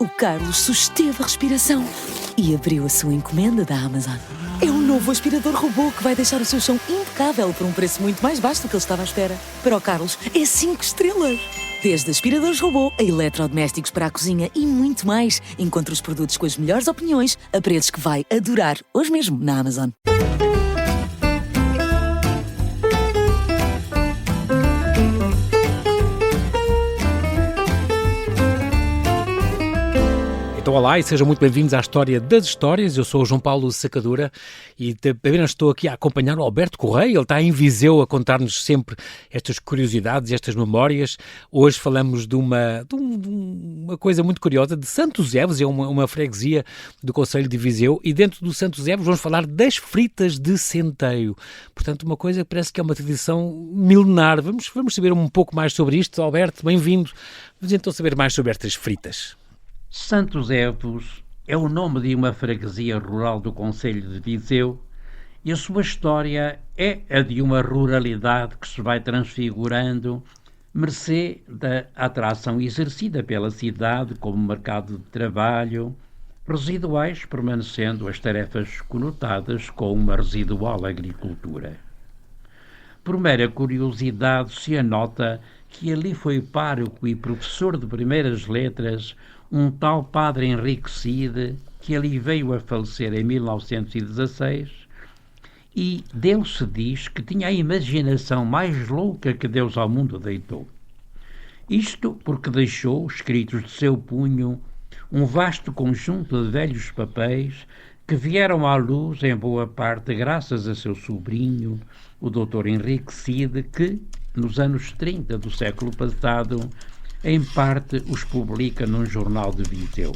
O Carlos susteve a respiração e abriu a sua encomenda da Amazon. É um novo aspirador robô que vai deixar o seu chão impecável por um preço muito mais baixo do que ele estava à espera. Para o Carlos, é 5 estrelas. Desde aspiradores robô a eletrodomésticos para a cozinha e muito mais. Encontre os produtos com as melhores opiniões a preços que vai adorar hoje mesmo na Amazon. Então, olá e sejam muito bem-vindos à História das Histórias. Eu sou o João Paulo Sacadura e apenas estou aqui a acompanhar o Alberto Correia. Ele está em Viseu a contar-nos sempre estas curiosidades e estas memórias. Hoje falamos de uma coisa muito curiosa, de Santos Evos, é uma freguesia do concelho de Viseu, e dentro do Santos Evos vamos falar das fritas de centeio. Portanto, uma coisa que parece que é uma tradição milenar. Vamos saber um pouco mais sobre isto. Alberto, bem-vindo. Vamos então saber mais sobre estas fritas. Santos Evos é o nome de uma freguesia rural do concelho de Viseu e a sua história é a de uma ruralidade que se vai transfigurando mercê da atração exercida pela cidade como mercado de trabalho, residuais permanecendo as tarefas conotadas com uma residual agricultura. Por mera curiosidade se anota que ali foi pároco e professor de primeiras letras um tal padre Henrique Cide, que ali veio a falecer em 1916, e dele se diz que tinha a imaginação mais louca que Deus ao mundo deitou. Isto porque deixou, escritos de seu punho, um vasto conjunto de velhos papéis que vieram à luz em boa parte graças a seu sobrinho, o Dr. Henrique Cide, que, nos anos 30 do século passado, em parte os publica num jornal de Viseu.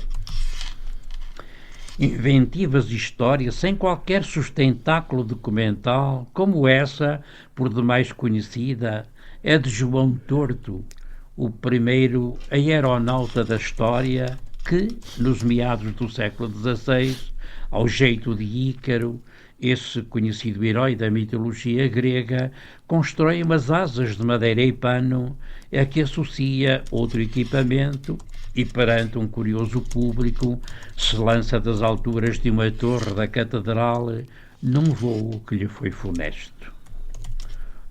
Inventivas histórias sem qualquer sustentáculo documental, como essa, por demais conhecida, é de João Torto, o primeiro aeronauta da história que, nos meados do século XVI, ao jeito de Ícaro, esse conhecido herói da mitologia grega, constrói umas asas de madeira e pano a que associa outro equipamento e, perante um curioso público, se lança das alturas de uma torre da catedral num voo que lhe foi funesto.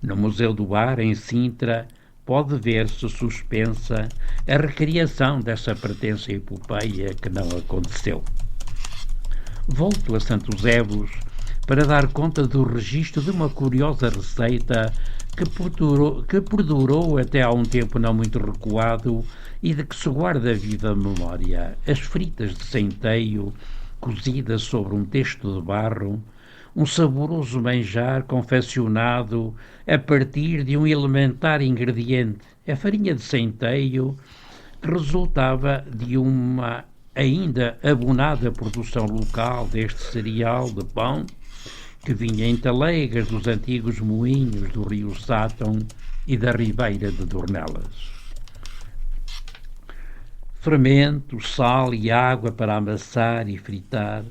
No Museu do Ar, em Sintra, pode ver-se suspensa a recriação dessa pretensa epopeia que não aconteceu. Volto a Santos Evos para dar conta do registro de uma curiosa receita que perdurou até há um tempo não muito recuado e de que se guarda viva a memória. As fritas de centeio, cozidas sobre um testo de barro, um saboroso manjar confeccionado a partir de um elementar ingrediente, a farinha de centeio, que resultava de uma ainda abonada produção local deste cereal de pão, que vinha em taleigas dos antigos moinhos do rio Sátão e da ribeira de Dornelas. Fermento, sal e água para amassar e fritar,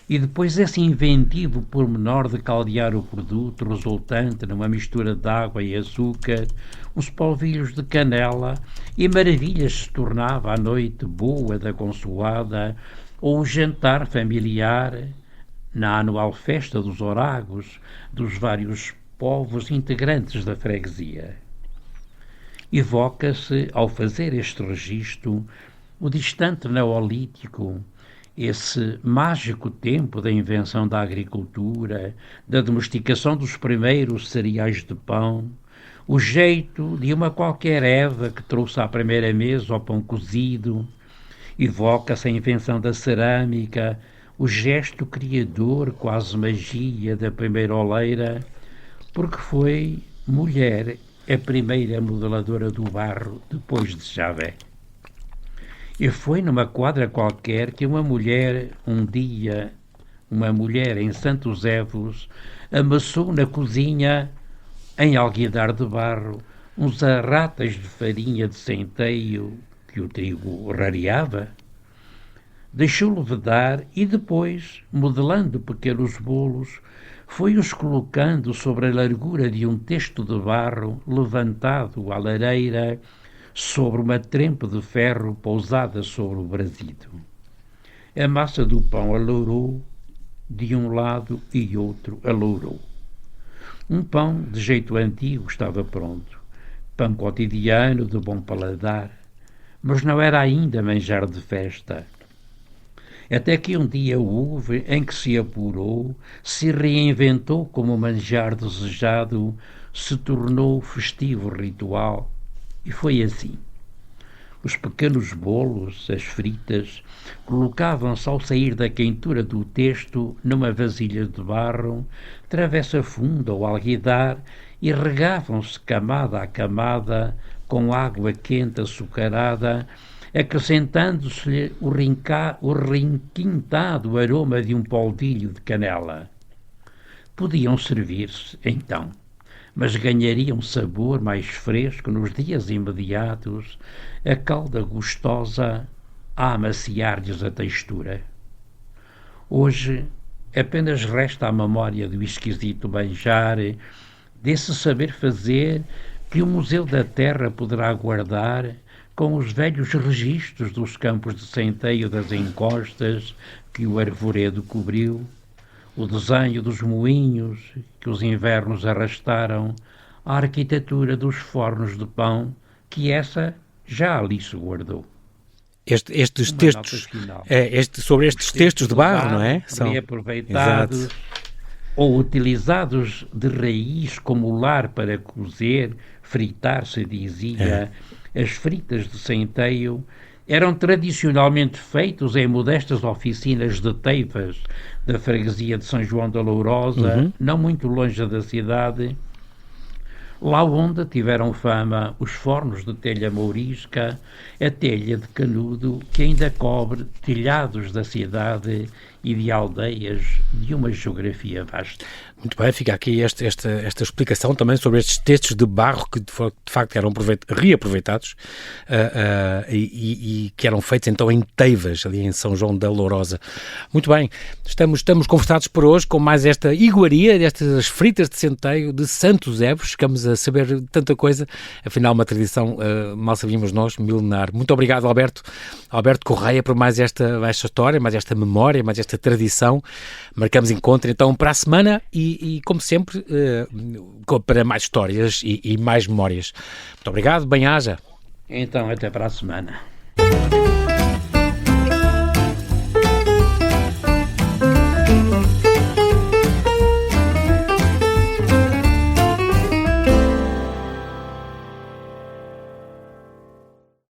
e depois esse inventivo pormenor de caldear o produto resultante numa mistura de água e açúcar, uns polvilhos de canela, e maravilhas se tornava a noite boa da consoada ou o jantar familiar na anual festa dos oragos dos vários povos integrantes da freguesia. Evoca-se, ao fazer este registro, o distante neolítico, esse mágico tempo da invenção da agricultura, da domesticação dos primeiros cereais de pão, o jeito de uma qualquer Eva que trouxe à primeira mesa o pão cozido. Evoca-se a invenção da cerâmica, o gesto criador, quase magia, da primeira oleira, porque foi mulher a primeira modeladora do barro depois de Javé. E foi numa quadra qualquer que uma mulher, um dia, uma mulher em Santos Evos, amassou na cozinha, em alguidar de barro, uns arratas de farinha de centeio que o trigo rareava. Deixou-lo vedar e depois, modelando pequenos bolos, foi-os colocando sobre a largura de um testo de barro levantado à lareira, sobre uma trempe de ferro pousada sobre o brasido. A massa do pão alourou de um lado e outro alourou. Um pão de jeito antigo estava pronto, pão cotidiano de bom paladar, mas não era ainda manjar de festa. Até que um dia houve em que se apurou, se reinventou como manjar desejado, se tornou festivo ritual. E foi assim. Os pequenos bolos, as fritas, colocavam-se ao sair da quentura do testo numa vasilha de barro, travessa funda ou alguidar, e regavam-se camada a camada com água quente açucarada, acrescentando-se-lhe o requintado aroma de um poldilho de canela. Podiam servir-se, então, mas ganhariam sabor mais fresco nos dias imediatos, a calda gostosa a amaciar-lhes a textura. Hoje apenas resta a memória do esquisito manjar, desse saber fazer que o Museu da Terra poderá guardar com os velhos registros dos campos de centeio das encostas que o arvoredo cobriu, o desenho dos moinhos que os invernos arrastaram, a arquitetura dos fornos de pão que essa já ali se guardou. Estes textos, sobre estes textos de barro, não é? São reaproveitados ou utilizados de raiz como lar para cozer, fritar, se dizia. As fritas de centeio eram tradicionalmente feitos em modestas oficinas de teivas da freguesia de São João da Lourosa, não muito longe da cidade, lá onde tiveram fama os fornos de telha mourisca, a telha de canudo que ainda cobre telhados da cidade e de aldeias de uma geografia vasta. Muito bem, fica aqui esta explicação também sobre estes textos de barro que de facto eram reaproveitados e que eram feitos então em teivas, ali em São João da Lourosa. Muito bem, estamos conversados por hoje com mais esta iguaria, destas fritas de centeio de Santo Eusébio. Ficamos a saber tanta coisa, afinal uma tradição, mal sabíamos nós, milenar. Muito obrigado, Alberto Correia, por mais esta história, mais esta memória, mais esta tradição. Marcamos encontro então para a semana e como sempre, para mais histórias e mais memórias. Muito obrigado, bem-aja. Então, até para a semana.